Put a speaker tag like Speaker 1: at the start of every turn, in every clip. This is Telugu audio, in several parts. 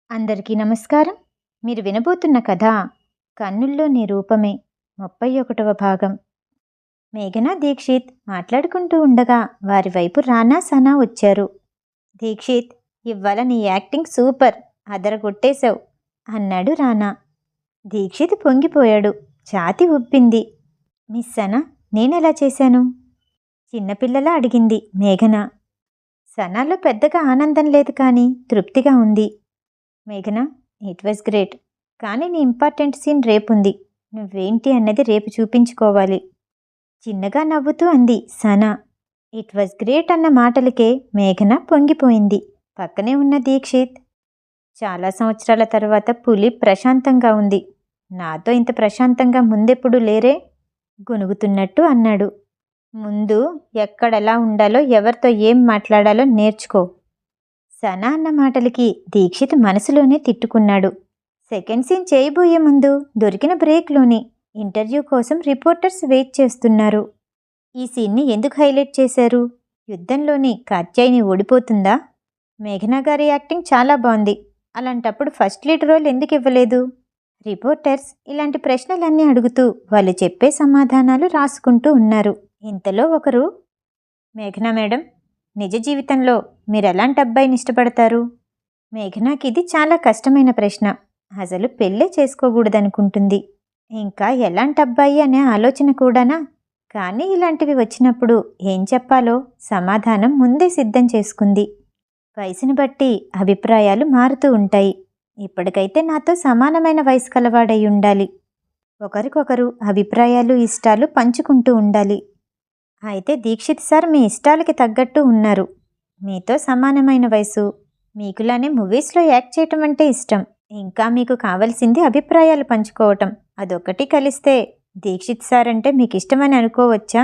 Speaker 1: అందరికీ నమస్కారం. మీరు వినబోతున్న కథ 'కన్నుల్లో నీ రూపమే' 31వ భాగం. మేఘనా, దీక్షిత్ మాట్లాడుకుంటూ ఉండగా వారి వైపు రానా, సనా వచ్చారు. దీక్షిత్, ఇవాళ నీ యాక్టింగ్ సూపర్, అదరగొట్టేశావు అన్నాడు రానా. దీక్షిత్ పొంగిపోయాడు. ఛాతి ఉబ్బింది. మిస్ సనా, నేనెలా చేశాను? చిన్నపిల్లలా అడిగింది మేఘన. సనాలో పెద్దగా ఆనందం లేదు, కానీ తృప్తిగా ఉంది. మేఘనా, ఇట్ వాజ్ గ్రేట్, కానీ నీ ఇంపార్టెంట్ సీన్ రేపుంది. నువ్వేంటి అన్నది రేపు చూపించుకోవాలి. చిన్నగా నవ్వుతూ అంది సనా. ఇట్ వాజ్ గ్రేట్ అన్న మాటలకే మేఘన పొంగిపోయింది. పక్కనే ఉన్న దీక్షిత్, చాలా సంవత్సరాల తర్వాత పులి ప్రశాంతంగా ఉంది. నాతో ఇంత ప్రశాంతంగా ముందెప్పుడు లేరే గొనుగుతున్నట్టు అన్నాడు. ముందు ఎక్కడెలా ఉండాలో, ఎవరితో ఏం మాట్లాడాలో నేర్చుకో. సనా అన్న మాటలకి దీక్షిత్ మనసులోనే తిట్టుకున్నాడు. సెకండ్ సీన్ చేయబోయే ముందు దొరికిన బ్రేక్లోని ఇంటర్వ్యూ కోసం రిపోర్టర్స్ వెయిట్ చేస్తున్నారు. ఈ సీన్ని ఎందుకు హైలైట్ చేశారు? యుద్ధంలోని కాత్యాయిని ఓడిపోతుందా? మేఘనా గారి యాక్టింగ్ చాలా బాగుంది. అలాంటప్పుడు ఫస్ట్ లీడ్ రోల్ ఎందుకు ఇవ్వలేదు? రిపోర్టర్స్ ఇలాంటి ప్రశ్నలన్నీ అడుగుతూ వాళ్ళు చెప్పే సమాధానాలు రాసుకుంటూ ఉన్నారు. ఇంతలో ఒకరు, మేఘనా మేడం, నిజ జీవితంలో మీరెలాంటి అబ్బాయిని ఇష్టపడతారు? మేఘనాకి ఇది చాలా కష్టమైన ప్రశ్న. అసలు పెళ్ళే చేసుకోకూడదనుకుంటుంది. ఇంకా ఎలాంటి అబ్బాయి అనే ఆలోచన కూడానా? కానీ ఇలాంటివి వచ్చినప్పుడు ఏం చెప్పాలో సమాధానం ముందే సిద్ధం చేసుకుంది. వయసును బట్టి అభిప్రాయాలు మారుతూ ఉంటాయి. ఇప్పటికైతే నాతో సమానమైన వయసు కలవాడై ఉండాలి. ఒకరికొకరు అభిప్రాయాలు, ఇష్టాలు పంచుకుంటూ ఉండాలి. అయితే దీక్షిత్ సార్ మీ ఇష్టాలకి తగ్గట్టు ఉన్నారు. మీతో సమానమైన వయసు, మీకులానే మూవీస్లో యాక్ట్ చేయటం అంటే ఇష్టం. ఇంకా మీకు కావలసింది అభిప్రాయాలు పంచుకోవటం. అదొకటి కలిస్తే దీక్షిత్ సార్ అంటే మీకు ఇష్టమని అనుకోవచ్చా?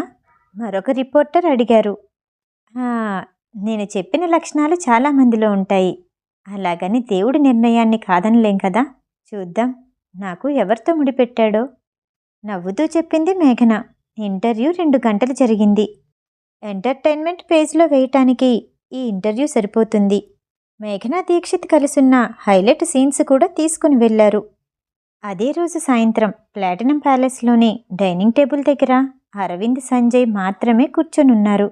Speaker 1: మరొక రిపోర్టర్ అడిగారు. నేను చెప్పిన లక్షణాలు చాలామందిలో ఉంటాయి. అలాగని దేవుడి నిర్ణయాన్ని కాదనలేం కదా. చూద్దాం నాకు ఎవరితో ముడిపెట్టాడో నవ్వుతూ చెప్పింది మేఘన. ఇంటర్వ్యూ 2 గంటలు జరిగింది. ఎంటర్టైన్మెంట్ పేజ్లో వేయటానికి ఈ ఇంటర్వ్యూ సరిపోతుంది. మేఘనా, దీక్షిత్ కలిసున్న హైలైట్ సీన్స్ కూడా తీసుకుని వెళ్లారు. అదే రోజు సాయంత్రం ప్లాటినం ప్యాలెస్లోని డైనింగ్ టేబుల్ దగ్గర అరవింద్, సంజయ్ మాత్రమే కూర్చొనున్నారు.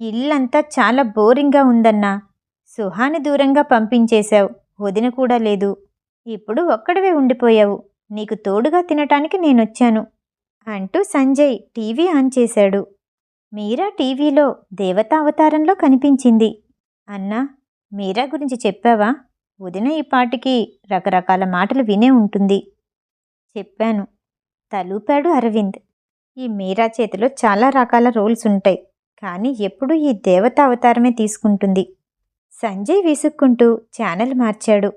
Speaker 1: ఇల్లంతా చాలా బోరింగ్గా ఉందన్నా. సుహాని దూరంగా పంపించేశావు. వదిన కూడా లేదు. ఇప్పుడు ఒక్కడివే ఉండిపోయావు. నీకు తోడుగా తినటానికి నేనొచ్చాను అంటూ సంజయ్ టీవీ ఆన్ చేశాడు. మీరా టీవీలో దేవతా అవతారంలో కనిపించింది. అన్నా, మీరా గురించి చెప్పావా? వదిన ఈ పాటికి రకరకాల మాటలు వినే ఉంటుంది. చెప్పాను, తలూపాడు అరవింద్. ఈ మీరా చేతిలో చాలా రకాల రోల్స్ ఉంటాయి, కానీ ఎప్పుడూ ఈ దేవతా అవతారమే తీసుకుంటుంది. సంజయ్ విసుక్కుంటూ ఛానల్ మార్చాడు.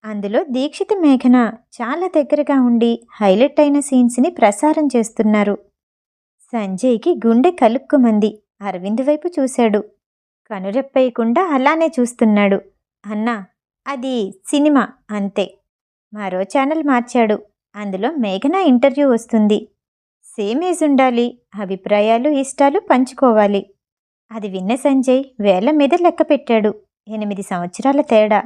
Speaker 1: అందులో దీక్షిత్, మేఘన చాలా దగ్గరగా ఉండి హైలైట్ అయిన సీన్స్ని ప్రసారం చేస్తున్నారు. సంజయ్కి గుండె కలుక్కుమంది. అరవింద్ వైపు చూశాడు. కనురెప్పేయకుండా అలానే చూస్తున్నాడు. అన్నా, అది సినిమా అంతే. మరో ఛానల్ మార్చాడు. అందులో మేఘన ఇంటర్వ్యూ వస్తుంది. సేమ్ ఏజ్ ఉండాలి, అభిప్రాయాలు, ఇష్టాలు పంచుకోవాలి. అది విన్న సంజయ్ వేళ్ల మీద లెక్క పెట్టాడు. 8 సంవత్సరాల తేడా.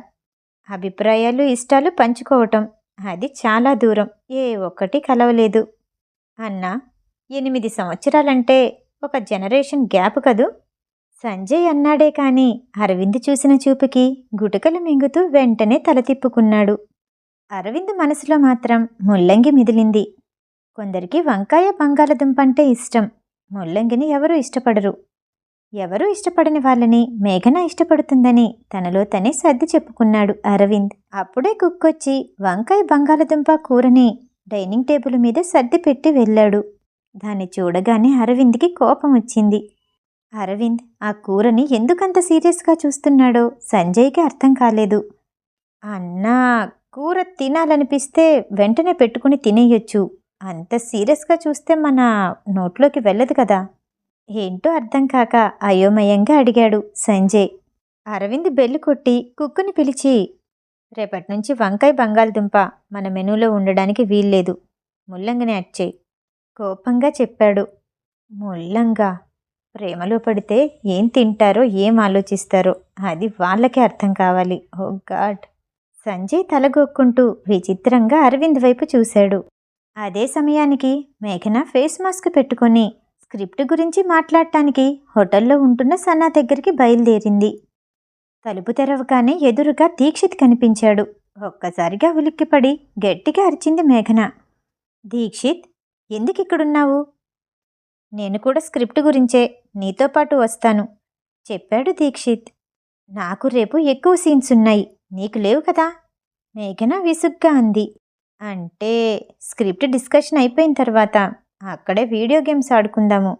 Speaker 1: అభిప్రాయాలు, ఇష్టాలు పంచుకోవటం, అది చాలా దూరం. ఏ ఒక్కటి కలవలేదు. అన్నా, 8 సంవత్సరాలంటే ఒక జనరేషన్ గ్యాప్ కదూ? సంజయ్ అన్నాడే కానీ అరవింద్ చూసిన చూపుకి గుటకలు మింగుతూ వెంటనే తల తిప్పుకున్నాడు. అరవింద్ మనసులో మాత్రం ముల్లంగి మిదిలింది. కొందరికి వంకాయ, బంగాళదుంప అంటే ఇష్టం. ముల్లంగిని ఎవరూ ఇష్టపడరు. ఎవరూ ఇష్టపడని వాళ్ళని మేఘన ఇష్టపడుతుందని తనలో తనే సర్ది చెప్పుకున్నాడు అరవింద్. అప్పుడే కుక్కొచ్చి వంకాయ, బంగాళదుంప కూరని డైనింగ్ టేబుల్ మీద సర్ది పెట్టి వెళ్ళాడు. దాన్ని చూడగానే అరవింద్కి కోపం వచ్చింది. అరవింద్ ఆ కూరని ఎందుకంత సీరియస్గా చూస్తున్నాడో సంజయ్కి అర్థం కాలేదు. అన్నా, కూర తినాలనిపిస్తే వెంటనే పెట్టుకుని తినేయొచ్చు. అంత సీరియస్గా చూస్తే మన నోట్లోకి వెళ్ళదు కదా. ఏంటో అర్థం కాక అయోమయంగా అడిగాడు సంజయ్. అరవింద్ బెల్లు కొట్టి కుక్కుని పిలిచి, రేపటి నుంచి వంకాయ, బంగాళదుంప మన మెనూలో ఉండడానికి వీల్లేదు. ముల్లంగిని యాడ్ చేయి కోపంగా చెప్పాడు. ముల్లంగా? ప్రేమలో పడితే ఏం తింటారో, ఏం ఆలోచిస్తారో అది వాళ్ళకే అర్థం కావాలి. ఓ గాడ్. సంజయ్ తలగొక్కుంటూ విచిత్రంగా అరవింద్ వైపు చూశాడు. అదే సమయానికి మేఘన ఫేస్ మాస్క్ పెట్టుకొని స్క్రిప్ట్ గురించి మాట్లాడటానికి హోటల్లో ఉంటున్న సనా దగ్గరికి బయలుదేరింది. తలుపు తెరవగానే ఎదురుగా దీక్షిత్ కనిపించాడు. ఒక్కసారిగా ఉలిక్కిపడి గట్టిగా అరిచింది మేఘన. దీక్షిత్, ఎందుకిక్కడున్నావు? నేను కూడా స్క్రిప్ట్ గురించే నీతో పాటు వస్తాను చెప్పాడు దీక్షిత్. నాకు రేపు ఎక్కువ సీన్స్ ఉన్నాయి, నీకు లేవు కదా? మేఘన విసుగ్గా అంది. అంటే స్క్రిప్ట్ డిస్కషన్ అయిపోయిన తర్వాత అక్కడే వీడియో గేమ్స్ ఆడుకుందాము.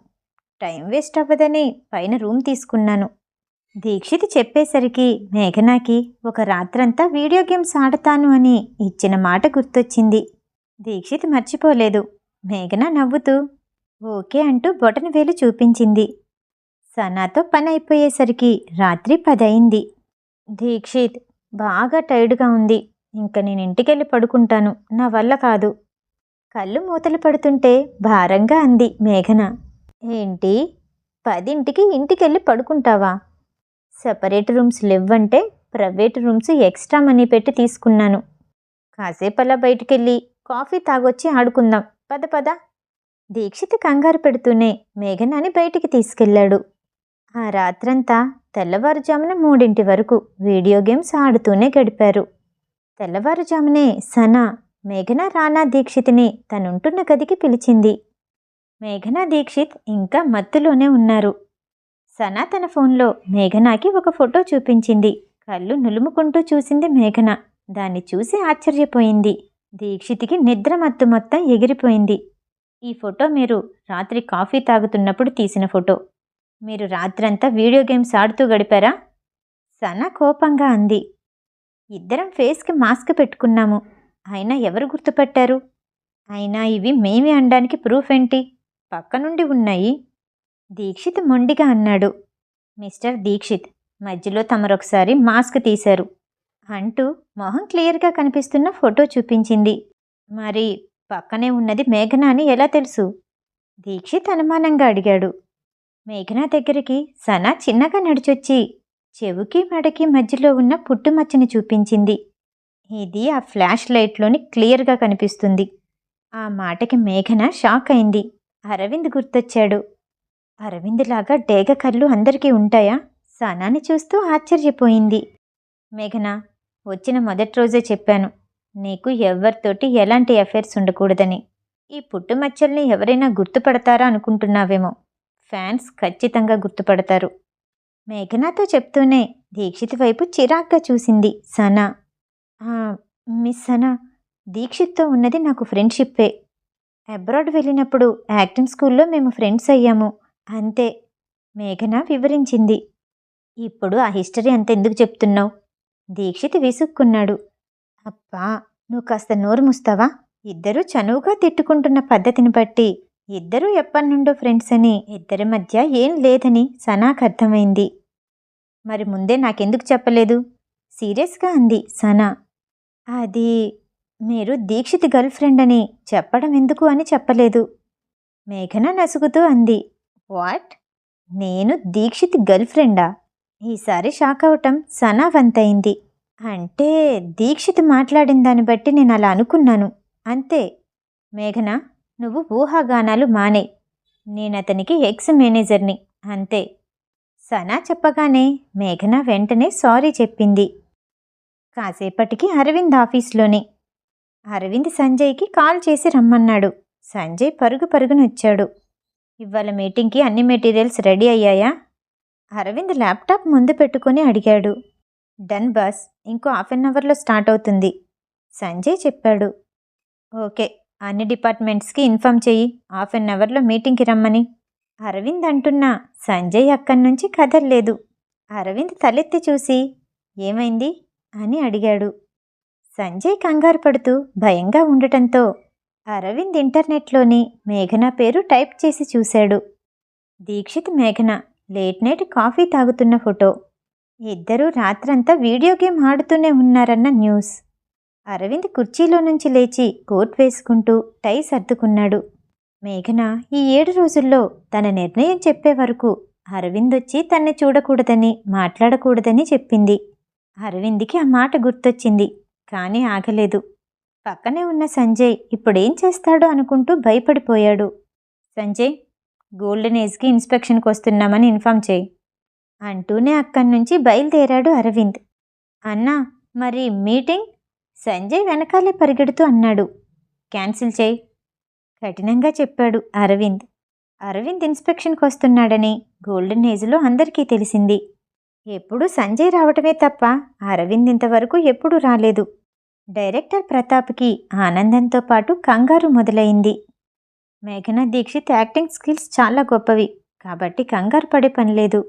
Speaker 1: టైం వేస్ట్ అవ్వదని పైన రూమ్ తీసుకున్నాను. దీక్షిత్ చెప్పేసరికి మేఘనాకి ఒక రాత్రంతా వీడియో గేమ్స్ ఆడతాను అని ఇచ్చిన మాట గుర్తొచ్చింది. దీక్షిత్ మర్చిపోలేదు. మేఘన నవ్వుతూ ఓకే అంటూ బొటన వేలు చూపించింది. సనాతో పని అయిపోయేసరికి రాత్రి 10 అయింది. దీక్షిత్, బాగా టైర్డ్గా ఉంది, ఇంక నేను ఇంటికెళ్ళి పడుకుంటాను, నా వల్ల కాదు. కళ్ళు మూతలు పడుతుంటే భారంగా అంది మేఘన. ఏంటి, 10ంటికి ఇంటికెళ్ళి పడుకుంటావా? సెపరేట్ రూమ్స్ లేవంటే ప్రైవేట్ రూమ్స్ ఎక్స్ట్రా మనీ పెట్టి తీసుకున్నాను. కాసేపలా బయటికెళ్ళి కాఫీ తాగొచ్చి ఆడుకుందాం, పద పద. దీక్షిత్ కంగారు పెడుతూనే మేఘనాని బయటికి తీసుకెళ్లాడు. ఆ రాత్రంతా తెల్లవారుజామున 3 వరకు వీడియో గేమ్స్ ఆడుతూనే గడిపారు. తెల్లవారుజామునే సనా మేఘన రానా దీక్షిత్ని తనుంటున్న గదికి పిలిచింది. మేఘన దీక్షిత్ ఇంకా మత్తులోనే ఉన్నారు. సనా తన ఫోన్లో మేఘనాకి ఒక ఫోటో చూపించింది. కళ్ళు నులుముకుంటూ చూసింది మేఘన. దాన్ని చూసి ఆశ్చర్యపోయింది. దీక్షిత్కి నిద్ర మత్తు మొత్తం ఎగిరిపోయింది. ఈ ఫోటో మీరు రాత్రి కాఫీ తాగుతున్నప్పుడు తీసిన ఫోటో. మీరు రాత్రంతా వీడియో గేమ్స్ ఆడుతూ గడిపారా? సనా కోపంగా అంది. ఇద్దరం ఫేస్కి మాస్క్ పెట్టుకున్నాము, అయినా ఎవరు గుర్తుపట్టారు? అయినా ఇవి మేమే అనడానికి ప్రూఫ్ ఏంటి? పక్క నుండి ఉన్నాయి. దీక్షిత్ మొండిగా అన్నాడు. మిస్టర్ దీక్షిత్, మధ్యలో తమరొకసారి మాస్క్ తీశారు అంటూ మొహం క్లియర్గా కనిపిస్తున్న ఫోటో చూపించింది. మరి పక్కనే ఉన్నది మేఘన అని ఎలా తెలుసు? దీక్షిత్ అనుమానంగా అడిగాడు. మేఘన దగ్గరికి సనా చిన్నగా నడిచొచ్చి చెవుకి మెడకి మధ్యలో ఉన్న పుట్టుమచ్చని చూపించింది. ఇది ఆ ఫ్లాష్ లైట్లోని క్లియర్గా కనిపిస్తుంది. ఆ మాటకి మేఘన షాక్ అయింది. అరవింద్ గుర్తొచ్చాడు. అరవింద్లాగా డేగ కళ్ళు అందరికీ ఉంటాయా? సనాని చూస్తూ ఆశ్చర్యపోయింది. మేఘన, వచ్చిన మొదటి రోజే చెప్పాను, నీకు ఎవరితోటి ఎలాంటి అఫైర్స్ ఉండకూడదని. ఈ పుట్టుమచ్చల్ని ఎవరైనా గుర్తుపడతారా అనుకుంటున్నావేమో. ఫ్యాన్స్ ఖచ్చితంగా గుర్తుపడతారు. మేఘనాతో చెప్తూనే దీక్షిత్ వైపు చిరాగ్గా చూసింది సనా. మిస్ సనా, దీక్షిత్తో ఉన్నది నాకు ఫ్రెండ్షిప్పే. అబ్రాడ్ వెళ్ళినప్పుడు యాక్టింగ్ స్కూల్లో మేము ఫ్రెండ్స్ అయ్యాము, అంతే. మేఘన వివరించింది. ఇప్పుడు ఆ హిస్టరీ అంత ఎందుకు చెప్తున్నావు? దీక్షిత్ విసుక్కున్నాడు. అబ్బా, నువ్వు కాస్త నోరు మూస్తావా? ఇద్దరూ చనువుగా తిట్టుకుంటున్న పద్ధతిని బట్టి ఇద్దరూ ఎప్పటినుండో ఫ్రెండ్స్ అని, ఇద్దరి మధ్య ఏం లేదని సనాకు అర్థమైంది. మరి ముందే నాకెందుకు చెప్పలేదు? సీరియస్గా అంది సనా. అది మీరు దీక్షిత్ గర్ల్ ఫ్రెండ్ అని చెప్పడం ఎందుకు అని చెప్పలేదు. మేఘన నసుగుతూ అంది. వాట్? నేను దీక్షిత్ గర్ల్ ఫ్రెండా? ఈసారి షాక్ అవటం సనా వంతైంది. అంటే దీక్షిత్ మాట్లాడిన దాన్ని బట్టి నేను అలా అనుకున్నాను, అంతే. మేఘన, నువ్వు ఊహాగానాలు మానే. నేనతనికి ఎక్స్ మేనేజర్ని, అంతే. సనా చెప్పగానే మేఘన వెంటనే సారీ చెప్పింది. కాసేపటికి అరవింద్ ఆఫీస్లోనే. అరవింద్ సంజయ్కి కాల్ చేసి రమ్మన్నాడు. సంజయ్ పరుగు పరుగునొచ్చాడు. ఇవాళ మీటింగ్కి అన్ని మెటీరియల్స్ రెడీ అయ్యాయా? అరవింద్ ల్యాప్టాప్ ముందు పెట్టుకుని అడిగాడు. డన్ బాస్, ఇంకో ½ అన్ అవర్లో స్టార్ట్ అవుతుంది, సంజయ్ చెప్పాడు. ఓకే, అన్ని డిపార్ట్మెంట్స్కి ఇన్ఫామ్ చెయ్యి, ½ అన్ అవర్లో మీటింగ్కి రమ్మని. అరవింద్ అంటున్నా సంజయ్ అక్కడి నుంచి కదల్లేదు. అరవింద్ తలెత్తి చూసి ఏమైంది అని అడిగాడు. సంజయ్ కంగారు పడుతూ భయంగా ఉండటంతో అరవింద్ ఇంటర్నెట్లోని మేఘన పేరు టైప్ చేసి చూశాడు. దీక్షిత్ మేఘన లేట్ నైట్ కాఫీ తాగుతున్న ఫోటో. ఇద్దరూ రాత్రంతా వీడియో గేమ్ ఆడుతూనే ఉన్నారన్న న్యూస్. అరవింద్ కుర్చీలో నుంచి లేచి కోట్ వేసుకుంటూ టై సర్దుకున్నాడు. మేఘన ఈ 7 రోజుల్లో తన నిర్ణయం చెప్పే వరకు అరవింద్ వచ్చి తన్ని చూడకూడదని, మాట్లాడకూడదని చెప్పింది. అరవింద్కి ఆ మాట గుర్తొచ్చింది. కానీ ఆగలేదు. పక్కనే ఉన్న సంజయ్ ఇప్పుడేం చేస్తాడో అనుకుంటూ భయపడిపోయాడు. సంజయ్, గోల్డెన్ ఏజ్కి ఇన్స్పెక్షన్కి వస్తున్నామని ఇన్ఫామ్ చేయి అంటూనే అక్కడి నుంచి బయలుదేరాడు అరవింద్. అన్నా, మరి మీటింగ్? సంజయ్ వెనకాలే పరిగెడుతూ అన్నాడు. క్యాన్సిల్ చేయి కఠినంగా చెప్పాడు అరవింద్. అరవింద్ ఇన్స్పెక్షన్కి వస్తున్నాడని గోల్డెన్ ఏజ్లో అందరికీ తెలిసింది. ఎప్పుడూ సంజయ్ రావటమే తప్ప అరవింద్ ఇంతవరకు ఎప్పుడూ రాలేదు. డైరెక్టర్ ప్రతాప్కి ఆనందంతో పాటు కంగారు మొదలైంది. మేఘనా దీక్షిత్ యాక్టింగ్ స్కిల్స్ చాలా గొప్పవి, కాబట్టి కంగారు పడే పనిలేదు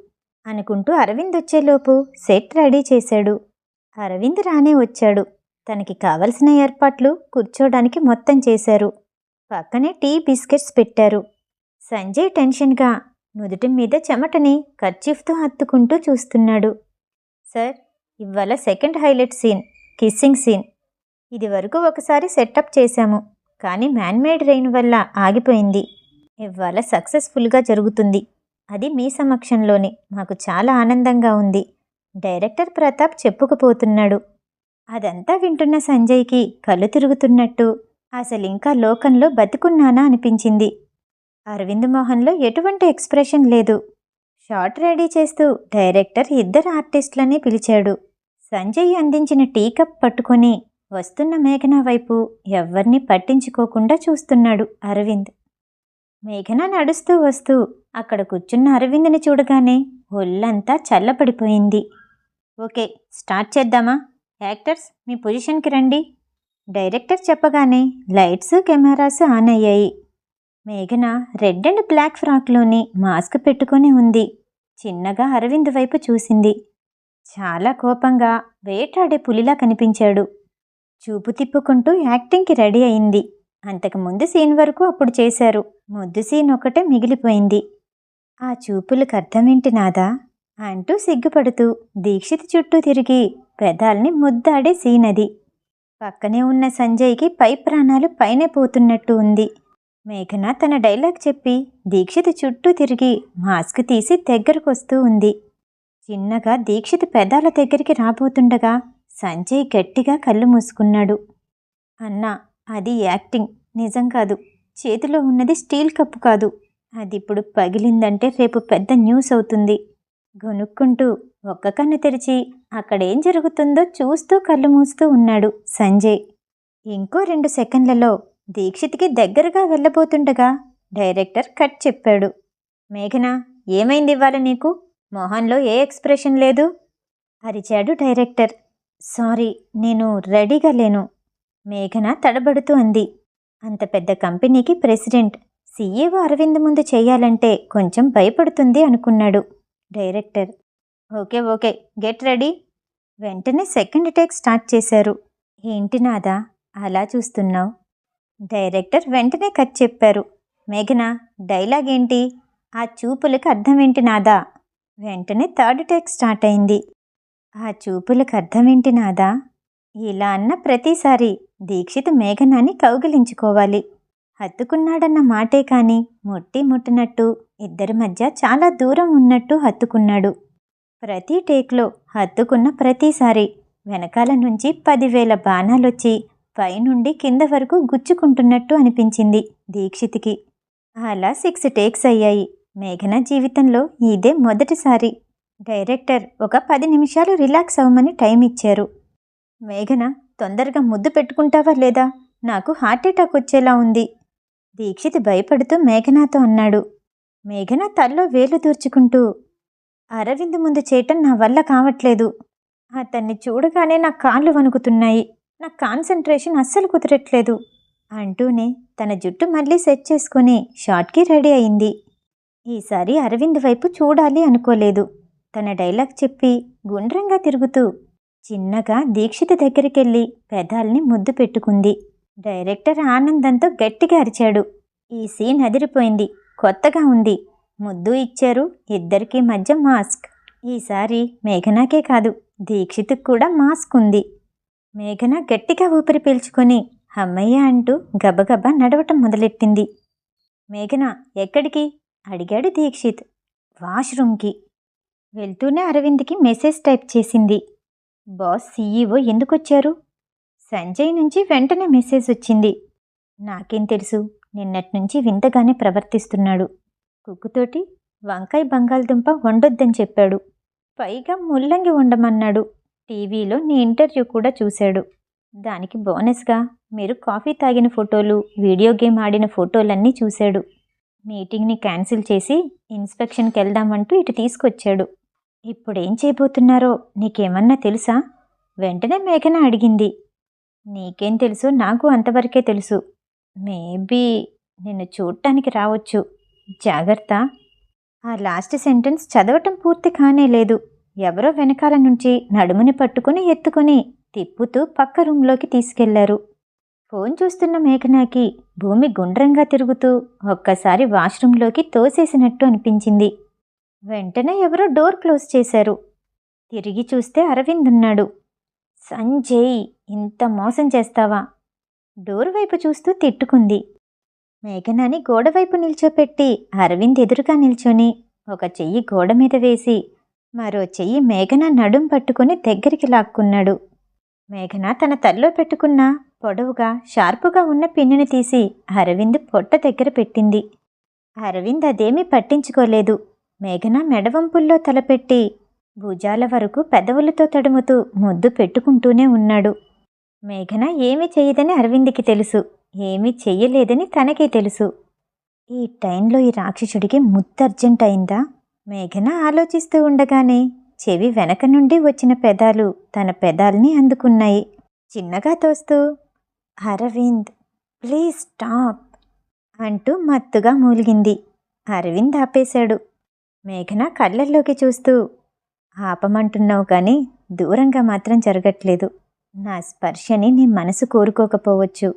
Speaker 1: అనుకుంటూ అరవింద్ వచ్చేలోపు సెట్ రెడీ చేశాడు. అరవింద్ రానే వచ్చాడు. తనకి కావలసిన ఏర్పాట్లు కూర్చోడానికి మొత్తం చేశారు. పక్కనే టీ బిస్కెట్స్ పెట్టారు. సంజయ్ టెన్షన్గా నుదుటి మీద చెమటని కర్చీఫ్తో హత్తుకుంటూ చూస్తున్నాడు. సార్, ఇవాళ second highlight scene, kissing scene. ఇది వరకు ఒకసారి సెటప్ చేశాము, కానీ మ్యాన్మేడ్ రెయిన్ వల్ల ఆగిపోయింది. ఇవాళ సక్సెస్ఫుల్గా జరుగుతుంది. అది మీ సమక్షంలోనే. మాకు చాలా ఆనందంగా ఉంది డైరెక్టర్ ప్రతాప్ చెప్పుకుపోతున్నాడు. అదంతా వింటున్న సంజయ్కి కళ్ళు తిరుగుతున్నట్టు, అసలింకా లోకంలో బతికున్నానా అనిపించింది. అరవింద్ మోహన్లో ఎటువంటి ఎక్స్ప్రెషన్ లేదు. షాట్ రెడీ చేస్తూ డైరెక్టర్ ఇద్దరు ఆర్టిస్టులని పిలిచాడు. సంజయ్ అందించిన టీ కప్ పట్టుకొని వస్తున్న మేఘన వైపు ఎవ్వర్నీ పట్టించుకోకుండా చూస్తున్నాడు అరవింద్. మేఘన నడుస్తూ వస్తూ అక్కడ కూర్చున్న అరవింద్ని చూడగానే ఒళ్ళంతా చల్లబడిపోయింది. ఓకే, స్టార్ట్ చేద్దామా? యాక్టర్స్ మీ పొజిషన్కి రండి డైరెక్టర్ చెప్పగానే లైట్స్ కెమెరాస్ ఆన్ అయ్యాయి. మేఘన రెడ్ అండ్ బ్లాక్ ఫ్రాక్లోని మాస్క్ పెట్టుకొని ఉంది. చిన్నగా అరవింద్ వైపు చూసింది. చాలా కోపంగా వేటాడే పులిలా కనిపించాడు. చూపు తిప్పుకుంటూ యాక్టింగ్కి రెడీ అయింది. అంతకుముందు సీన్ వరకు అప్పుడు చేశారు. ముద్దు సీన్ ఒకటే మిగిలిపోయింది. ఆ చూపులకు అర్థమేంటి నాదా అంటూ సిగ్గుపడుతూ దీక్షిత్ చుట్టూ తిరిగి పెదాల్ని ముద్దాడే సీన్ అది. పక్కనే ఉన్న సంజయ్కి పై ప్రాణాలు పైనే పోతున్నట్టు ఉంది. మేఘన తన డైలాగ్ చెప్పి దీక్షిత్ చుట్టూ తిరిగి మాస్క్ తీసి దగ్గరకొస్తూ ఉంది. చిన్నగా దీక్షిత్ పెదాల దగ్గరికి రాబోతుండగా సంజయ్ గట్టిగా కళ్ళు మూసుకున్నాడు. అన్నా, అది యాక్టింగ్, నిజం కాదు. చేతిలో ఉన్నది స్టీల్ కప్పు కాదు. అదిప్పుడు పగిలిందంటే రేపు పెద్ద న్యూస్ అవుతుంది. గొనుక్కుంటూ ఒక్క కన్ను తెరిచి అక్కడేం జరుగుతుందో చూస్తూ కళ్ళు మూస్తూ ఉన్నాడు సంజయ్. ఇంకో 2 సెకండ్లలో దీక్షిత్కి దగ్గరగా వెళ్ళబోతుండగా డైరెక్టర్ కట్ చెప్పాడు. మేఘన, ఏమైంది ఇవాళ నీకు? మొహంలో ఏ ఎక్స్ప్రెషన్ లేదు అరిచాడు డైరెక్టర్. సారీ, నేను రెడీగా లేను మేఘన తడబడుతూ అంది. అంత పెద్ద కంపెనీకి ప్రెసిడెంట్, సీఈఓ అరవింద్ ముందు చెయ్యాలంటే కొంచెం భయపడుతుంది అనుకున్నాడు director. Okay okay, get ready. వెంటనే సెకండ్ టేక్ స్టార్ట్ చేశారు. ఏంటి నాదా అలా చూస్తున్నావు? డైరెక్టర్ వెంటనే కట్ చెప్పారు. మేఘన, డైలాగ్ ఏంటి? ఆ చూపులకు అర్థమేంటి నాదా? వెంటనే థర్డ్ టేక్ స్టార్ట్ అయింది. ఆ చూపులకు అర్థమేంటి నాదా? ఇలా అన్న ప్రతిసారి దీక్షిత్ మేఘనాని కౌగిలించుకోవాలి. హత్తుకున్నాడన్న మాటే కాని ముట్టినట్టు ఇద్దరి మధ్య చాలా దూరం ఉన్నట్టు హత్తుకున్నాడు. ప్రతి టేక్లో హత్తుకున్న ప్రతిసారి వెనకాల నుంచి 10,000 బాణాలొచ్చి పైనుండి కింద వరకు గుచ్చుకుంటున్నట్టు అనిపించింది దీక్షిత్కి. అలా 6 టేక్స్ అయ్యాయి. మేఘన జీవితంలో ఇదే మొదటిసారి. డైరెక్టర్ ఒక 10 నిమిషాలు రిలాక్స్ అవ్వమని టైం ఇచ్చారు. మేఘన, తొందరగా ముద్దు పెట్టుకుంటావా లేదా? నాకు హార్ట్ అటాక్ వచ్చేలా ఉంది దీక్షిత్ భయపడుతూ మేఘనాతో అన్నాడు. మేఘన తల్లో వేలు దూర్చుకుంటూ, అరవింద్ ముందు చేయటం నా వల్ల కావట్లేదు. అతన్ని చూడగానే నా కాళ్ళు వణుకుతున్నాయి. నా కాన్సంట్రేషన్ అస్సలు కుదరట్లేదు అంటూనే తన జుట్టు మళ్ళీ సెట్ చేసుకుని షాట్కి రెడీ అయింది. ఈసారి అరవింద్ వైపు చూడాలి అనుకోలేదు. తన డైలాగ్ చెప్పి గుండ్రంగా తిరుగుతూ చిన్నగా దీక్షిత్ దగ్గరికెళ్ళి పెదాల్ని ముద్దు పెట్టుకుంది. డైరెక్టర్ ఆనందంతో గట్టిగా అరిచాడు. ఈ సీన్ అదిరిపోయింది, కొత్తగా ఉంది. ముద్దు ఇచ్చారు, ఇద్దరికీ మధ్య మాస్క్. ఈసారి మేఘనాకే కాదు, దీక్షిత్కి కూడా మాస్క్ ఉంది. మేఘన గట్టిగా ఊపిరి పీల్చుకొని అమ్మయ్య అంటూ గబగబా నడవటం మొదలెట్టింది. మేఘన, ఎక్కడికి అడిగాడు దీక్షిత్. వాష్రూమ్కి. వెళ్తూనే అరవింద్కి మెసేజ్ టైప్ చేసింది. బాస్, సీఈఓ ఎందుకొచ్చారు? సంజయ్ నుంచి వెంటనే మెసేజ్ వచ్చింది. నాకేం తెలుసు, నిన్నట్నుంచి వింతగానే ప్రవర్తిస్తున్నాడు. కుక్కుతోటి వంకాయ బంగాళదుంప వండొద్దని చెప్పాడు. పైగా ముల్లంగి వండమన్నాడు. టీవీలో నీ ఇంటర్వ్యూ కూడా చూశాడు. దానికి బోనస్గా మీరు కాఫీ తాగిన ఫోటోలు, వీడియో గేమ్ ఆడిన ఫోటోలన్నీ చూశాడు. మీటింగ్ని క్యాన్సిల్ చేసి ఇన్స్పెక్షన్కి వెళ్దామంటూ ఇటు తీసుకొచ్చాడు. ఇప్పుడేం చేయబోతున్నారో నీకేమన్నా తెలుసా? వెంటనే మేఘన అడిగింది. నీకేం తెలుసు? నాకు అంతవరకే తెలుసు. మేబీ నిన్ను చూడటానికి రావచ్చు. జాగ్రత్త. ఆ లాస్ట్ సెంటెన్స్ చదవటం పూర్తి కానే లేదు. ఎవరో వెనకాల నుంచి నడుముని పట్టుకుని ఎత్తుకుని తిప్పుతూ పక్క రూంలోకి తీసుకెళ్లారు. ఫోన్ చూస్తున్న మేఘనాకి భూమి గుండ్రంగా తిరుగుతూ ఒక్కసారి వాష్రూంలోకి తోసేసినట్టు అనిపించింది. వెంటనే ఎవరో డోర్ క్లోజ్ చేశారు. తిరిగి చూస్తే అరవింద్ ఉన్నాడు. సంజయ్, ఇంత మోసం చేస్తావా? డోర్ వైపు చూస్తూ తిట్టుకుంది. మేఘనాని గోడవైపు నిల్చోపెట్టి అరవింద్ ఎదురుగా నిల్చొని ఒక చెయ్యి గోడ మీద వేసి మరో చెయ్యి మేఘన నడుం పట్టుకుని దగ్గరికి లాక్కున్నాడు. మేఘన తన తల్లో పెట్టుకున్న పొడవుగా షార్పుగా ఉన్న పిన్నుని తీసి అరవింద్ పొట్ట దగ్గర పెట్టింది. అరవింద్ అదేమీ పట్టించుకోలేదు. మేఘన మెడవంపుల్లో తలపెట్టి భుజాల వరకు పెదవులతో తడుముతూ ముద్దు పెట్టుకుంటూనే ఉన్నాడు. మేఘన ఏమీ చెయ్యదని అరవింద్కి తెలుసు, ఏమీ చెయ్యలేదని తనకే తెలుసు. ఈ టైంలో ఈ రాక్షసుడికి ముద్దు అర్జెంట్ అయిందా? మేఘన ఆలోచిస్తూ ఉండగానే చెవి వెనక నుండి వచ్చిన పెదాలు తన పెదాల్ని అందుకున్నాయి. చిన్నగా తోస్తూ, అరవింద్ ప్లీజ్ స్టాప్ అంటూ మత్తుగా మూలిగింది. అరవింద్ ఆపేశాడు. మేఘన కళ్ళల్లోకి చూస్తూ, ఆపమంటున్నావు కానీ దూరంగా మాత్రం జరగట్లేదు. నా స్పర్శని నీ మనసు కోరుకోకపోవచ్చు,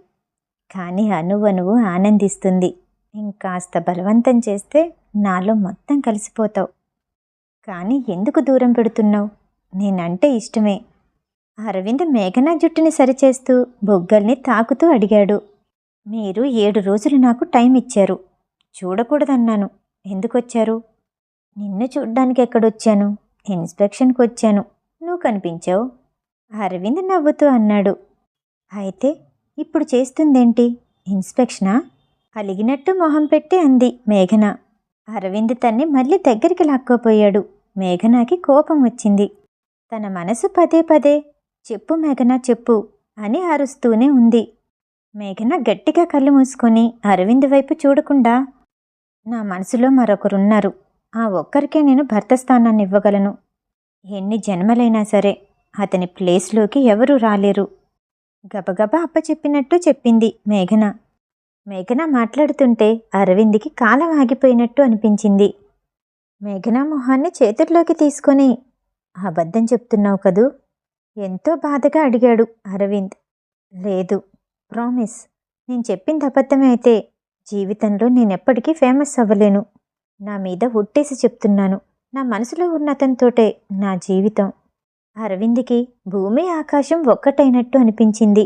Speaker 1: కానీ అణువణువు ఆనందిస్తుంది. ఇంకాస్త బలవంతం చేస్తే నాలో మొత్తం కలిసిపోతావు. కానీ ఎందుకు దూరం పెడుతున్నావు? నేనంటే ఇష్టమే. అరవింద్ మేఘన జుట్టుని సరిచేస్తూ బొగ్గల్ని తాకుతూ అడిగాడు. మీరు 7 రోజులు నాకు టైం ఇచ్చారు. చూడకూడదన్నాను. ఎందుకొచ్చారు? నిన్ను చూడ్డానికి ఎక్కడొచ్చాను? ఇన్స్పెక్షన్కి వచ్చాను. నువ్వు కనిపించావు. అరవింద్ నవ్వుతూ అన్నాడు. అయితే ఇప్పుడు చేస్తుందేంటి? ఇన్స్పెక్షనా? అలిగినట్టు మొహం పెట్టి అంది మేఘన. అరవింద్ తన్ని మళ్ళీ దగ్గరికి లాక్కోపోయాడు. మేఘనాకి కోపం వచ్చింది. తన మనసు పదే పదే చెప్పు మేఘన చెప్పు అని అరుస్తూనే ఉంది. మేఘన గట్టిగా కళ్ళు మూసుకొని అరవింద్ వైపు చూడకుండా, నా మనసులో మరొకరున్నారు. ఆ ఒక్కరికే నేను భర్త స్థానాన్ని ఇవ్వగలను. ఎన్ని జన్మలైనా సరే అతని ప్లేస్లోకి ఎవరూ రాలేరు. గబగబా అప్పచెప్పినట్టు చెప్పింది మేఘన. మేఘన మాట్లాడుతుంటే అరవింద్కి కాలం ఆగిపోయినట్టు అనిపించింది. మేఘన మొహాన్ని చేతుల్లోకి తీసుకొని, అబద్ధం చెప్తున్నావు కదూ? ఎంతో బాధగా అడిగాడు అరవింద్. లేదు, ప్రామిస్. నేను చెప్పింది అబద్ధమే అయితే జీవితంలో నేనెప్పటికీ ఫేమస్ అవ్వలేను. నా మీద ఒట్టేసి చెప్తున్నాను. నా మనసులో ఉన్న అతనితోటే నా జీవితం. అరవింద్కి భూమి ఆకాశం ఒక్కటైనట్టు అనిపించింది.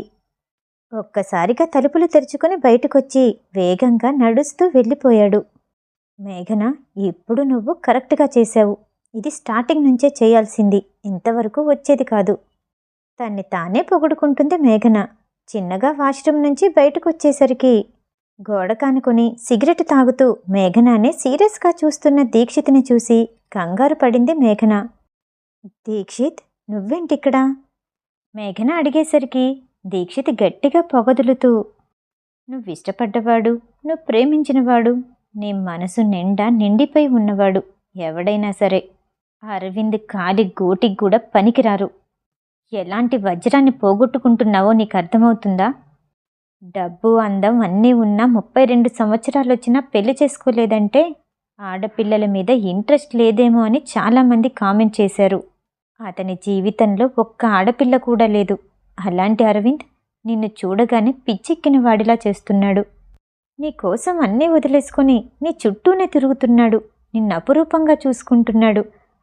Speaker 1: ఒక్కసారిగా తలుపులు తెరుచుకుని బయటకొచ్చి వేగంగా నడుస్తూ వెళ్ళిపోయాడు. మేఘన, ఇప్పుడు నువ్వు కరెక్ట్గా చేశావు. ఇది స్టార్టింగ్ నుంచే చేయాల్సింది, ఇంతవరకు వచ్చేది కాదు. తన్ని తానే పొగుడుకుంటుంది మేఘన. చిన్నగా వాష్రూమ్ నుంచి బయటకు వచ్చేసరికి గోడ కానుకొని సిగరెట్ తాగుతూ మేఘనానే సీరియస్గా చూస్తున్న దీక్షిత్ని చూసి కంగారు పడింది మేఘన. దీక్షిత్, నువ్వేంటిక్కడా? మేఘన అడిగేసరికి దీక్షిత్ గట్టిగా పొగదులుతూ, నువ్విష్టపడ్డవాడు, నువ్వు ప్రేమించినవాడు, నీ మనసు నిండా నిండిపోయి ఉన్నవాడు ఎవడైనా సరే అరవింద్ కాలి గోటికి కూడా పనికిరారు. ఎలాంటి వజ్రాన్ని పోగొట్టుకుంటున్నావో నీకు అర్థమవుతుందా? డబ్బు అందం అన్నీ ఉన్నా 32 సంవత్సరాలొచ్చినా పెళ్లి చేసుకోలేదంటే ఆడపిల్లల మీద ఇంట్రెస్ట్ లేదేమో అని చాలామంది కామెంట్ చేశారు. అతని జీవితంలో ఒక్క ఆడపిల్ల కూడా లేదు. అలాంటి అరవింద్ నిన్ను చూడగానే పిచ్చెక్కిన వాడిలా చేస్తున్నాడు. నీకోసం అన్నీ వదిలేసుకొని నీ చుట్టూనే తిరుగుతున్నాడు. నిన్ను అపురూపంగా చూసుకుంటున్నాడు.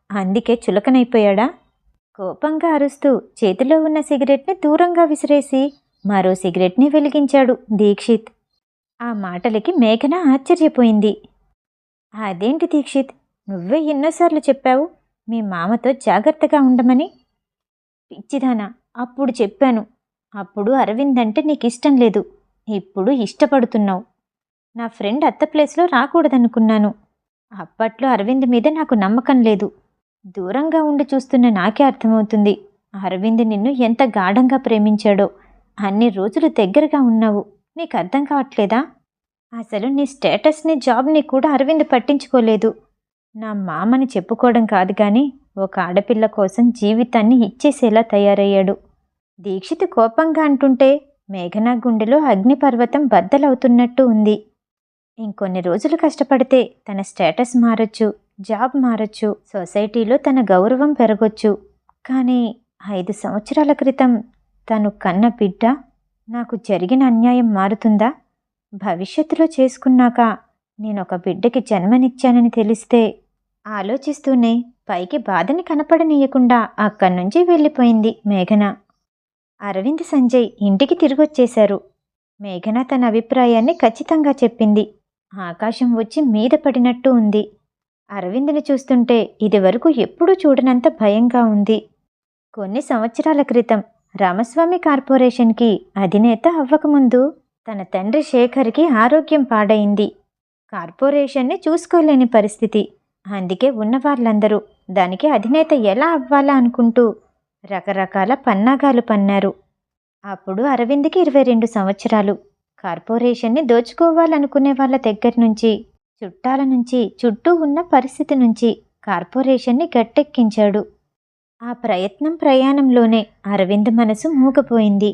Speaker 1: అందుకే చులకనైపోయాడా? కోపంగా అరుస్తూ చేతిలో ఉన్న సిగరెట్ని దూరంగా విసిరేసి మరో సిగరెట్ని వెలిగించాడు దీక్షిత్. ఆ మాటలకి మేఘన ఆశ్చర్యపోయింది. అదేంటి దీక్షిత్, నువ్వే ఎన్నోసార్లు చెప్పావు మీ మామతో జాగ్రత్తగా ఉండమని? పిచ్చిదానా, అప్పుడు చెప్పాను. అప్పుడు అరవింద్ అంటే నీకిష్టం లేదు. ఇప్పుడు ఇష్టపడుతున్నావు. నా ఫ్రెండ్ అత్త ప్లేస్లో రాకూడదనుకున్నాను. అప్పట్లో అరవింద్ మీద నాకు నమ్మకం లేదు. దూరంగా ఉండి చూస్తున్న నాకే అర్థమవుతుంది అరవింద్ నిన్ను ఎంత గాఢంగా ప్రేమించాడో. అన్ని రోజులు దగ్గరగా ఉన్నావు. నీకు అర్థం కావట్లేదా? అసలు నీ స్టేటస్ని, జాబ్ని కూడా అరవింద్ పట్టించుకోలేదు. నా మామని చెప్పుకోవడం కాదు కానీ ఒక ఆడపిల్ల కోసం జీవితాన్ని ఇచ్చేసేలా తయారయ్యాడు. దీక్షిత్ కోపంగా అంటుంటే మేఘనా గుండెలో అగ్నిపర్వతం బద్దలవుతున్నట్టు ఉంది. ఇంకొన్ని రోజులు కష్టపడితే తన స్టేటస్ మారొచ్చు, జాబ్ మారొచ్చు, సొసైటీలో తన గౌరవం పెరగొచ్చు. కానీ 5 సంవత్సరాల క్రితం తను కన్న బిడ్డ, నాకు జరిగిన అన్యాయం మారుతుందా? భవిష్యత్తులో చేసుకున్నాక నేనొక బిడ్డకి జన్మనిచ్చానని తెలిస్తే ఆలోచిస్తూనే పైకి బాధని కనపడనీయకుండా అక్కడి నుంచి వెళ్ళిపోయింది మేఘన. అరవింద్, సంజయ్ ఇంటికి తిరిగొచ్చేశారు. మేఘన తన అభిప్రాయాన్ని ఖచ్చితంగా చెప్పింది. ఆకాశం వచ్చి మీద పడినట్టు ఉంది. అరవింద్ని చూస్తుంటే ఇదివరకు ఎప్పుడూ చూడనంత భయంగా ఉంది. కొన్ని సంవత్సరాల క్రితం రామస్వామి కార్పొరేషన్కి అధినేత అవ్వకముందు తన తండ్రి శేఖర్కి ఆరోగ్యం పాడైంది. కార్పొరేషన్ని చూసుకోలేని పరిస్థితి. అందుకే ఉన్నవాళ్ళందరూ దానికి అధినేత ఎలా అవ్వాలా అనుకుంటూ రకరకాల పన్నాగాలు పన్నారు. అప్పుడు అరవింద్కి 22 సంవత్సరాలు. కార్పొరేషన్ని దోచుకోవాలనుకునే వాళ్ళ దగ్గర నుంచి, చుట్టాల నుంచి, చుట్టూ ఉన్న పరిస్థితి నుంచి కార్పొరేషన్ని గట్టెక్కించాడు. ఆ ప్రయాణంలోనే అరవింద్ మనసు మూగపోయింది.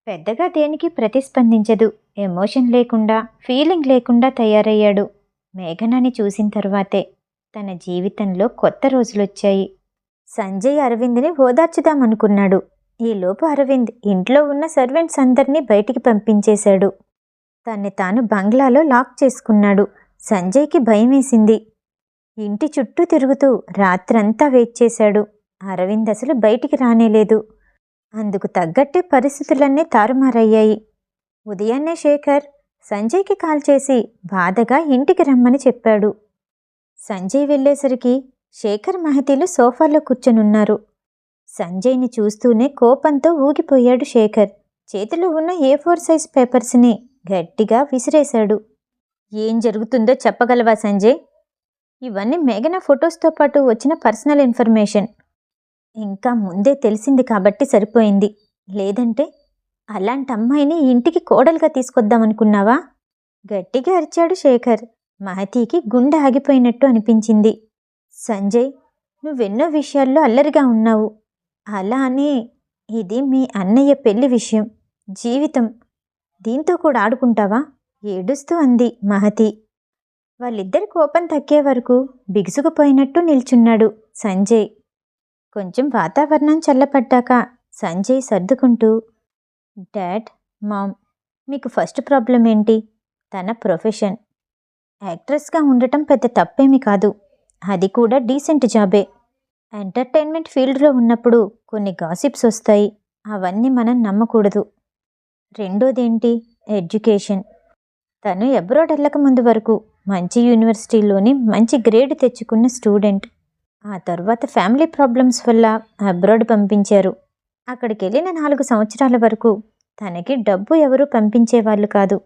Speaker 1: పెద్దగా దేనికి ప్రతిస్పందించదు. ఎమోషన్ లేకుండా, ఫీలింగ్ లేకుండా తయారయ్యాడు. మేఘనాని చూసిన తర్వాతే తన జీవితంలో కొత్త రోజులొచ్చాయి. సంజయ్ అరవింద్ని ఓదార్చుదామనుకున్నాడు. ఈలోపు అరవింద్ ఇంట్లో ఉన్న సర్వెంట్స్ అందరినీ బయటికి పంపించేశాడు. తన్ని తాను బంగ్లాలో లాక్ చేసుకున్నాడు. సంజయ్కి భయమేసింది. ఇంటి చుట్టూ తిరుగుతూ రాత్రంతా వెయిట్ చేశాడు. అరవింద్ అసలు బయటికి రానేలేదు. అందుకు తగ్గట్టే పరిస్థితులన్నీ తారుమారయ్యాయి. ఉదయాన్నే శేఖర్ సంజయ్కి కాల్ చేసి బాధగా ఇంటికి రమ్మని చెప్పాడు. సంజయ్ వెళ్ళేసరికి శేఖర్, మహతీలు సోఫాలో కూర్చొనున్నారు. సంజయ్ని చూస్తూనే కోపంతో ఊగిపోయాడు శేఖర్. చేతిలో ఉన్న A4 సైజ్ పేపర్స్ని గట్టిగా విసిరేశాడు. ఏం జరుగుతుందో చెప్పగలవా సంజయ్? ఇవన్నీ మేఘన ఫొటోస్తో పాటు వచ్చిన పర్సనల్ ఇన్ఫర్మేషన్. ఇంకా ముందే తెలిసింది కాబట్టి సరిపోయింది. లేదంటే అలాంటి అమ్మాయిని ఇంటికి కోడలుగా తీసుకొద్దామనుకున్నావా? గట్టిగా అరిచాడు శేఖర్. మహతీకి గుండె ఆగిపోయినట్టు అనిపించింది. సంజయ్, నువ్వెన్నో విషయాల్లో అల్లరిగా ఉన్నావు. అలా అని ఇది మీ అన్నయ్య పెళ్లి విషయం, జీవితం. దీంతో కూడా ఆడుకుంటావా? ఏడుస్తూ అంది మహతి. వాళ్ళిద్దరి కోపం తగ్గే వరకు బిగుసుకుపోయినట్టు నిల్చున్నాడు సంజయ్. కొంచెం వాతావరణం చల్లపడ్డాక సంజయ్ సర్దుకుంటూ, డాడ్, మామ్, మీకు ఫస్ట్ ప్రాబ్లం ఏంటి? తన ప్రొఫెషన్. యాక్ట్రెస్గా ఉండటం పెద్ద తప్పేమీ కాదు. అది కూడా డీసెంట్ జాబే. ఎంటర్టైన్మెంట్ ఫీల్డ్లో ఉన్నప్పుడు కొన్ని గాసిప్స్ వస్తాయి. అవన్నీ మనం నమ్మకూడదు. రెండోదేంటి? ఎడ్యుకేషన్. తను అబ్రాడ్ వెళ్ళక ముందు వరకు మంచి యూనివర్సిటీలోని మంచి గ్రేడ్ తెచ్చుకున్న స్టూడెంట్. ఆ తర్వాత ఫ్యామిలీ ప్రాబ్లమ్స్ వల్ల అబ్రాడ్ పంపించారు. అక్కడికి వెళ్ళిన 4 సంవత్సరాల వరకు తనకి డబ్బు ఎవరూ పంపించేవాళ్ళు కాదు.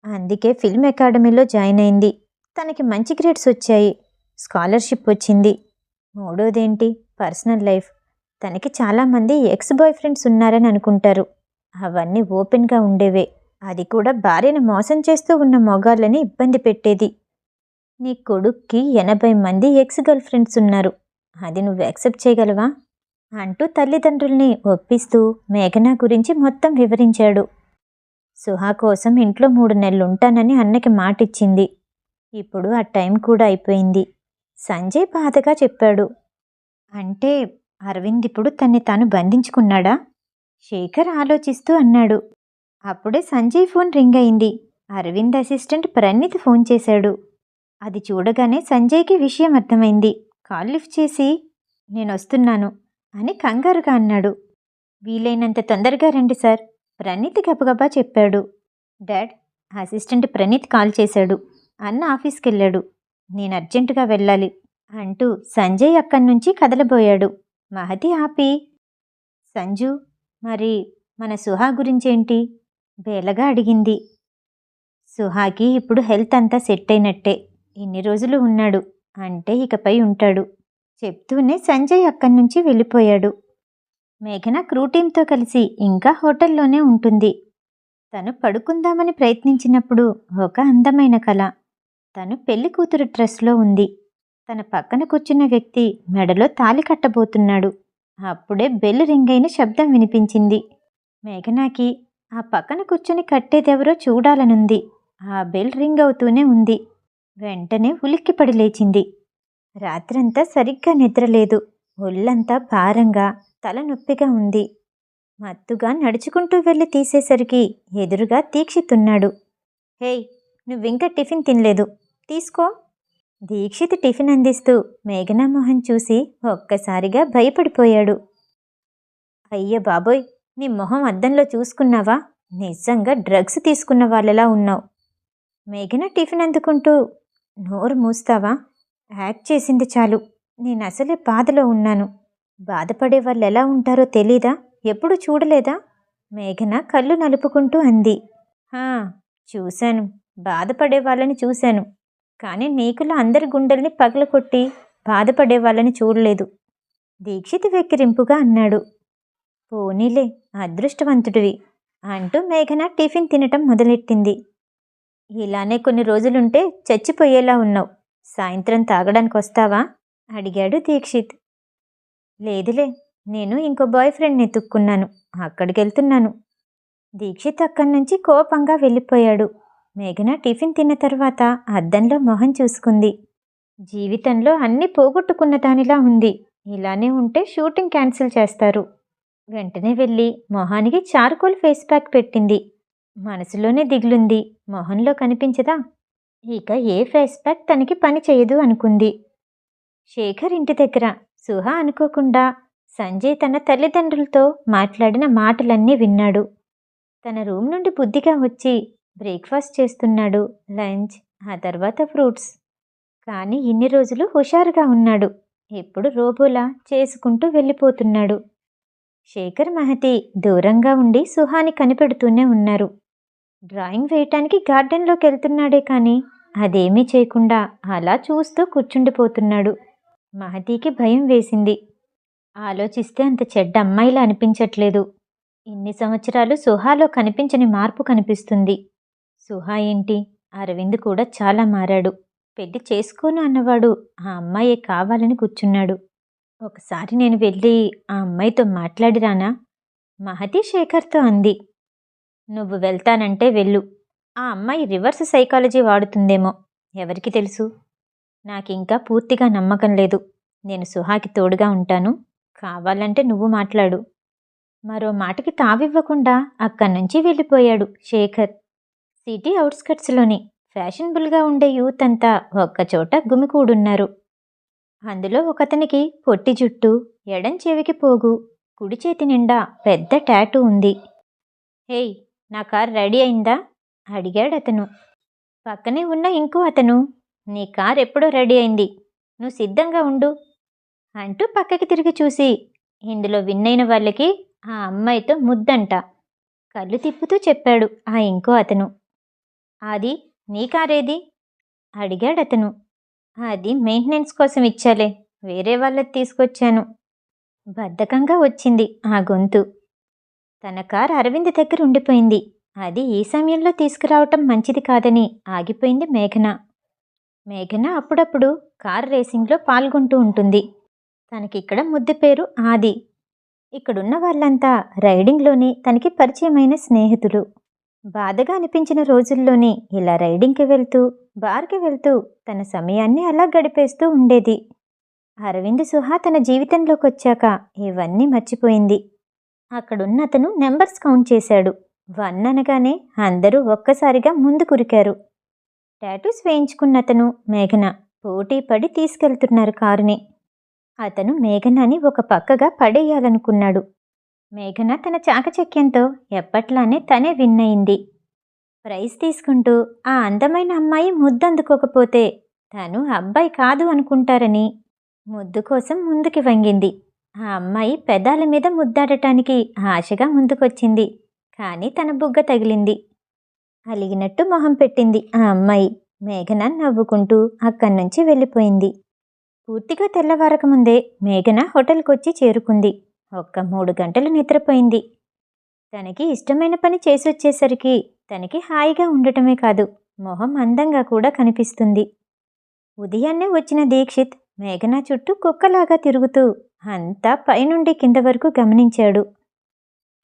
Speaker 1: అందుకే ఫిల్మ్ అకాడమీలో జాయిన్ అయింది. తనకి మంచి గ్రేడ్స్ వచ్చాయి. స్కాలర్షిప్ వచ్చింది. మూడోదేంటి? Personal life. తనకి చాలామంది ఎక్స్ బాయ్ ఫ్రెండ్స్ ఉన్నారని అనుకుంటారు. అవన్నీ ఓపెన్గా ఉండేవే. అది కూడా భార్యను మోసం చేస్తూ ఉన్న మొగాళ్ళని ఇబ్బంది పెట్టేది. నీ కొడుక్కి 80 మంది ఎక్స్ గర్ల్ ఫ్రెండ్స్ ఉన్నారు. అది నువ్వు యాక్సెప్ట్ చేయగలవా? అంటూ తల్లిదండ్రుల్ని ఒప్పిస్తూ మేఘనా గురించి మొత్తం వివరించాడు. సుహా కోసం ఇంట్లో 3 నెలలు ఉంటానని అన్నకి మాటిచ్చింది. ఇప్పుడు ఆ టైం కూడా అయిపోయింది. సంజయ్ బాధగా చెప్పాడు. అంటే అరవింద్ ఇప్పుడు తన్ని తాను బంధించుకున్నాడా? శేఖర్ ఆలోచిస్తూ అన్నాడు. అప్పుడే సంజయ్ ఫోన్ రింగ్ అయింది. అరవింద్ అసిస్టెంట్ ప్రణీత్ ఫోన్ చేశాడు. అది చూడగానే సంజయ్కి విషయం అర్థమైంది. కాల్ లిఫ్ట్ చేసి, నేనొస్తున్నాను అని కంగారుగా అన్నాడు. వీలైనంత తొందరగా రండి సార్, ప్రణీత్ గబగబా చెప్పాడు. డాడ్, అసిస్టెంట్ ప్రణీత్ కాల్ చేశాడు. అన్న ఆఫీస్కెళ్ళాడు. నేను అర్జెంటుగా వెళ్ళాలి అంటూ సంజయ్ అక్కడి నుంచి కదలబోయాడు. మహతి ఆపి, సంజు, మరి మన సుహా గురించేంటి? బేలగా అడిగింది. సుహాకి ఇప్పుడు హెల్త్ అంతా సెట్ అయినట్టే. ఇన్ని రోజులు ఉన్నాడు అంటే ఇకపై ఉంటాడు చెప్తూనే సంజయ్ అక్కడి నుంచి వెళ్ళిపోయాడు. మేఘన క్రూ టీంతో కలిసి ఇంకా హోటల్లోనే ఉంటుంది. తను పడుకుందామని ప్రయత్నించినప్పుడు ఒక అందమైన కల. తను పెళ్లి కూతురు డ్రెస్లో ఉంది. తన పక్కన కూర్చున్న వ్యక్తి మెడలో తాళి కట్టబోతున్నాడు. అప్పుడే బెల్ రింగ్ అయిన శబ్దం వినిపించింది. మేఘనాకి ఆ పక్కన కూర్చుని కట్టేదెవరో చూడాలనుంది. ఆ బెల్ రింగ్ అవుతూనే ఉంది. వెంటనే ఉలిక్కిపడి లేచింది. రాత్రంతా సరిగ్గా నిద్రలేదు. ఒళ్ళంతా భారంగా, తలనొప్పిగా ఉంది. మత్తుగా నడుచుకుంటూ వెళ్ళి తీసేసరికి ఎదురుగా దీక్షితున్నాడు. హేయ్, నువ్వింకా టిఫిన్ తినలేదు, తీసుకో. దీక్షిత్ టిఫిన్ అందిస్తూ మేఘనా మొహం చూసి ఒక్కసారిగా భయపడిపోయాడు. అయ్య బాబోయ్, నీ మొహం అద్దంలో చూసుకున్నావా? నిజంగా డ్రగ్స్ తీసుకున్న వాళ్ళలా ఉన్నావు. మేఘన టిఫిన్ అందుకుంటూ, నోరు మూస్తావా? యాక్ట్ చేసింది చాలు. నేనసలే బాధలో ఉన్నాను. బాధపడే వాళ్ళు ఎలా ఉంటారో తెలీదా? ఎప్పుడు చూడలేదా? మేఘన కళ్ళు నలుపుకుంటూ అంది. చూశాను, బాధపడే వాళ్ళని చూశాను. కానీ నీకులా అందరి గుండెల్ని పగలకొట్టి బాధపడే వాళ్ళని చూడలేదు. దీక్షిత్ వెక్కిరింపుగా అన్నాడు. పోనీలే, అదృష్టవంతుడివి అంటూ మేఘన టిఫిన్ తినటం మొదలెట్టింది. ఇలానే కొన్ని రోజులుంటే చచ్చిపోయేలా ఉన్నావు. సాయంత్రం తాగడానికి వస్తావా? అడిగాడు దీక్షిత్. లేదులే, నేను ఇంకో బాయ్ ఫ్రెండ్ని ఎత్తుక్కున్నాను, అక్కడికెళ్తున్నాను. దీక్షిత్ అక్కడి నుంచి కోపంగా వెళ్ళిపోయాడు. మేఘన టిఫిన్ తిన్న తర్వాత అద్దంలో మొహం చూసుకుంది. జీవితంలో అన్నీ పోగొట్టుకున్న దానిలా ఉంది. ఇలానే ఉంటే షూటింగ్ క్యాన్సిల్ చేస్తారు. వెంటనే వెళ్ళి మొహానికి చార్కోల్ ఫేస్ ప్యాక్ పెట్టింది. మనసులోనే దిగులుంది, మొహంలో కనిపించదా? ఇక ఏ ఫేస్ ప్యాక్ తనకి పని చేయదు అనుకుంది. శేఖర్ ఇంటి దగ్గర సుహా అనుకోకుండా సంజయ్ తన తల్లిదండ్రులతో మాట్లాడిన మాటలన్నీ విన్నాడు. తన రూమ్ నుండి బుద్ధిగా వచ్చి బ్రేక్ఫాస్ట్ చేస్తున్నాడు, లంచ్, ఆ తర్వాత ఫ్రూట్స్. కానీ ఇన్ని రోజులు హుషారుగా ఉన్నాడు. ఇప్పుడు రోబోలా చేసుకుంటూ వెళ్ళిపోతున్నాడు. శేఖర్, మహతి దూరంగా ఉండి సుహాని కనిపెడుతూనే ఉన్నారు. డ్రాయింగ్ వేయటానికి గార్డెన్లోకి వెళ్తున్నాడే కానీ అదేమీ చేయకుండా అలా చూస్తూ కూర్చుండిపోతున్నాడు. మహతికి భయం వేసింది. ఆలోచిస్తే అంత చెడ్డ అమ్మాయిలా అనిపించట్లేదు. ఇన్ని సంవత్సరాలు సుహాలో కనిపించని మార్పు కనిపిస్తుంది. సుహా ఏంటి, అరవింద్ కూడా చాలా మారాడు. పెళ్లి చేసుకోను అన్నవాడు ఆ అమ్మాయే కావాలని కూర్చున్నాడు. ఒకసారి నేను వెళ్ళి ఆ అమ్మాయితో మాట్లాడిరానా? మహతి శేఖర్తో అంది. నువ్వు వెళ్తానంటే వెళ్ళు. ఆ అమ్మాయి రివర్స్ సైకాలజీ వాడుతుందేమో, ఎవరికి తెలుసు? నాకింకా పూర్తిగా నమ్మకం లేదు. నేను సుహాకి తోడుగా ఉంటాను, కావాలంటే నువ్వు మాట్లాడు. మరో మాటకి తావివ్వకుండా అక్కడి నుంచి వెళ్ళిపోయాడు శేఖర్. సిటీ అవుట్స్కట్స్లోని ఫ్యాషనబుల్గా ఉండే యూత్ అంతా ఒక్కచోట గుమికూడున్నారు. అందులో ఒకతనికి పొట్టి జుట్టు, ఎడం చెవికి పోగు, కుడి చేతి నిండా పెద్ద టాటూ ఉంది. హేయ్, నా కార్ రెడీ అయిందా? అడిగాడతను. పక్కనే ఉన్న ఇంకో అతను, నీ కార్ ఎప్పుడో రెడీ అయింది, నువ్వు సిద్ధంగా ఉండు అంటూ పక్కకి తిరిగి చూసి, ఇందులో విన్నైన వాళ్ళకి ఆ అమ్మాయితో ముద్దంట కళ్ళు తిప్పుతూ చెప్పాడు ఆ ఇంకో అతను. అది నీ కారేది? అడిగాడతను. అది మెయింటెనెన్స్ కోసం ఇచ్చాలే, వేరే వాళ్ళది తీసుకొచ్చాను. బద్ధకంగా వచ్చింది ఆ గొంతు. తన కారు అరవింద్ దగ్గర ఉండిపోయింది. అది ఈ సమయంలో తీసుకురావటం మంచిది కాదని ఆగిపోయింది మేఘన. మేఘన అప్పుడప్పుడు కార్ రేసింగ్లో పాల్గొంటూ ఉంటుంది. తనకిక్కడ ముద్దు పేరు ఆది. ఇక్కడున్న వాళ్ళంతా రైడింగ్లోనే తనకి పరిచయమైన స్నేహితులు. బాధగా అనిపించిన రోజుల్లోనే ఇలా రైడింగ్కి వెళ్తూ, బార్కి వెళ్తూ తన సమయాన్ని అలా గడిపేస్తూ ఉండేది. అరవింద్ సుహా తన జీవితంలోకి వచ్చాక ఇవన్నీ మర్చిపోయింది. అక్కడున్న అతను నెంబర్స్ కౌంట్ చేశాడు. 1 అనగానే అందరూ ఒక్కసారిగా ముందు కురికారు. టాటూస్ వేయించుకున్న అతను, మేఘన పోటీ పడి తీసుకెళ్తున్నారు కారుని. అతను మేఘనాని ఒక పక్కగా పడేయాలనుకున్నాడు. మేఘన తన చాకచక్యంతో ఎప్పట్లానే తనే విన్ అయింది. ప్రైజ్ తీసుకుంటూ ఆ అందమైన అమ్మాయి ముద్దందుకోకపోతే తను అబ్బాయి కాదు అనుకుంటారని ముద్దు కోసం ముందుకి వంగింది. ఆ అమ్మాయి పెదాల మీద ముద్దాడటానికి ఆశగా ముందుకొచ్చింది. కానీ తన బుగ్గ తగిలింది. అలిగినట్టు మొహం పెట్టింది ఆ అమ్మాయి. మేఘన నవ్వుకుంటూ అక్కడి నుంచి వెళ్ళిపోయింది. పూర్తిగా తెల్లవారకముందే మేఘన హోటల్కొచ్చి చేరుకుంది. ఒక్క 3 గంటలు నిద్రపోయింది. తనకి ఇష్టమైన పని చేసొచ్చేసరికి తనకి హాయిగా ఉండటమే కాదు, మొహం అందంగా కూడా కనిపిస్తుంది. ఉదయాన్నే వచ్చిన దీక్షిత్ మేఘన చుట్టూ కుక్కలాగా తిరుగుతూ అంతా పైనుండి కింద వరకు గమనించాడు.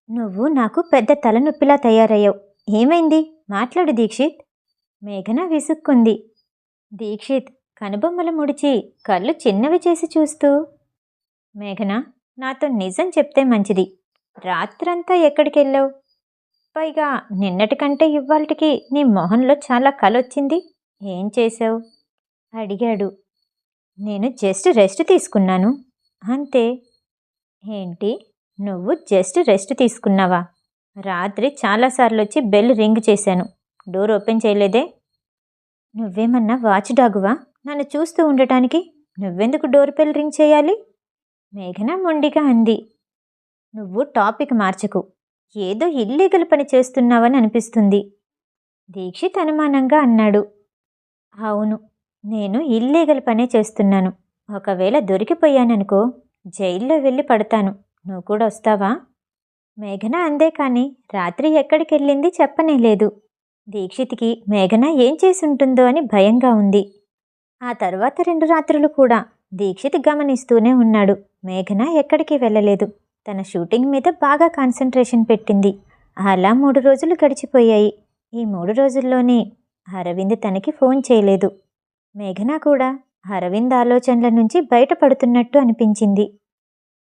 Speaker 1: నువ్వు నాకు పెద్ద తలనొప్పిలా తయారయ్యావు. ఏమైంది? మాట్లాడు దీక్షిత్. మేఘన విసుక్కుంది. దీక్షిత్ కనుబొమ్మలు ముడిచి కళ్ళు చిన్నవి చేసి చూస్తూ, మేఘన, నాతో నిజం చెప్తే మంచిది. రాత్రంతా ఎక్కడికెళ్ళావు? పైగా నిన్నటికంటే ఇవ్వాల్టికి నీ మొహంలో చాలా కలొచ్చింది. ఏం చేశావు? అడిగాడు. నేను జస్ట్ రెస్ట్ తీసుకున్నాను అంతే. ఏంటి? నువ్వు జస్ట్ రెస్ట్ తీసుకున్నావా? రాత్రి చాలాసార్లు వచ్చి బెల్ రింగ్ చేశాను. డోర్ ఓపెన్ చేయలేదే? నువ్వేమన్నా వాచ్ డాగువా నన్ను చూస్తూ ఉండటానికి? నువ్వెందుకు డోర్ బెల్ రింగ్ చేయాలి? మేఘన మొండిగా అంది. నువ్వు టాపిక్ మార్చకు. ఏదో ఇల్లీగల్ పని చేస్తున్నావని అనిపిస్తుంది. దీక్షిత్ అనుమానంగా అన్నాడు. అవును, నేను ఇల్లీగల్ పనే చేస్తున్నాను. ఒకవేళ దొరికిపోయాననుకో, జైల్లో వెళ్ళి పడతాను. నువ్వు కూడా వస్తావా? మేఘన అందే కానీ రాత్రి ఎక్కడికెళ్ళింది చెప్పనేలేదు. దీక్షిత్కి మేఘన ఏం చేసుంటుందో అని భయంగా ఉంది. ఆ తర్వాత 2 రాత్రులు కూడా దీక్షిత్ గమనిస్తూనే ఉన్నాడు. మేఘన ఎక్కడికి వెళ్ళలేదు. తన షూటింగ్ మీద బాగా కాన్సంట్రేషన్ పెట్టింది. అలా 3 రోజులు గడిచిపోయాయి. ఈ 3 రోజుల్లోనే అరవింద్ తనకి ఫోన్ చేయలేదు. మేఘన కూడా అరవింద్ ఆలోచనల నుంచి బయటపడుతున్నట్టు అనిపించింది.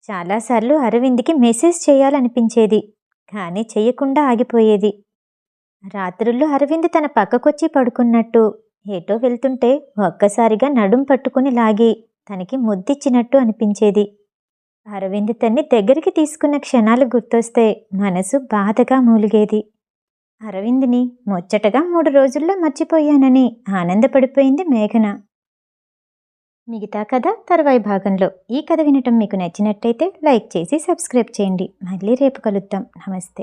Speaker 1: చాలాసార్లు అరవింద్కి మెసేజ్ చేయాలనిపించేది, కానీ చెయ్యకుండా ఆగిపోయేది. రాత్రుళ్ళు అరవింద్ తన పక్కకొచ్చి పడుకున్నట్టు, ఏటో వెళ్తుంటే ఒక్కసారిగా నడుం పట్టుకుని లాగి తనకి ముద్దిచ్చినట్టు అనిపించేది. అరవింద్ తన్ని దగ్గరికి తీసుకున్న క్షణాలు గుర్తొస్తే మనసు బాధగా మూలిగేది. అరవింద్ని ముచ్చటగా 3 రోజుల్లో మర్చిపోయానని ఆనందపడిపోయింది మేఘన. మిగతా కథ తర్వాయి భాగంలో. ఈ కథ వినటం మీకు నచ్చినట్టయితే లైక్ చేసి సబ్స్క్రైబ్ చేయండి. మళ్ళీ రేపు కలుద్దాం. నమస్తే.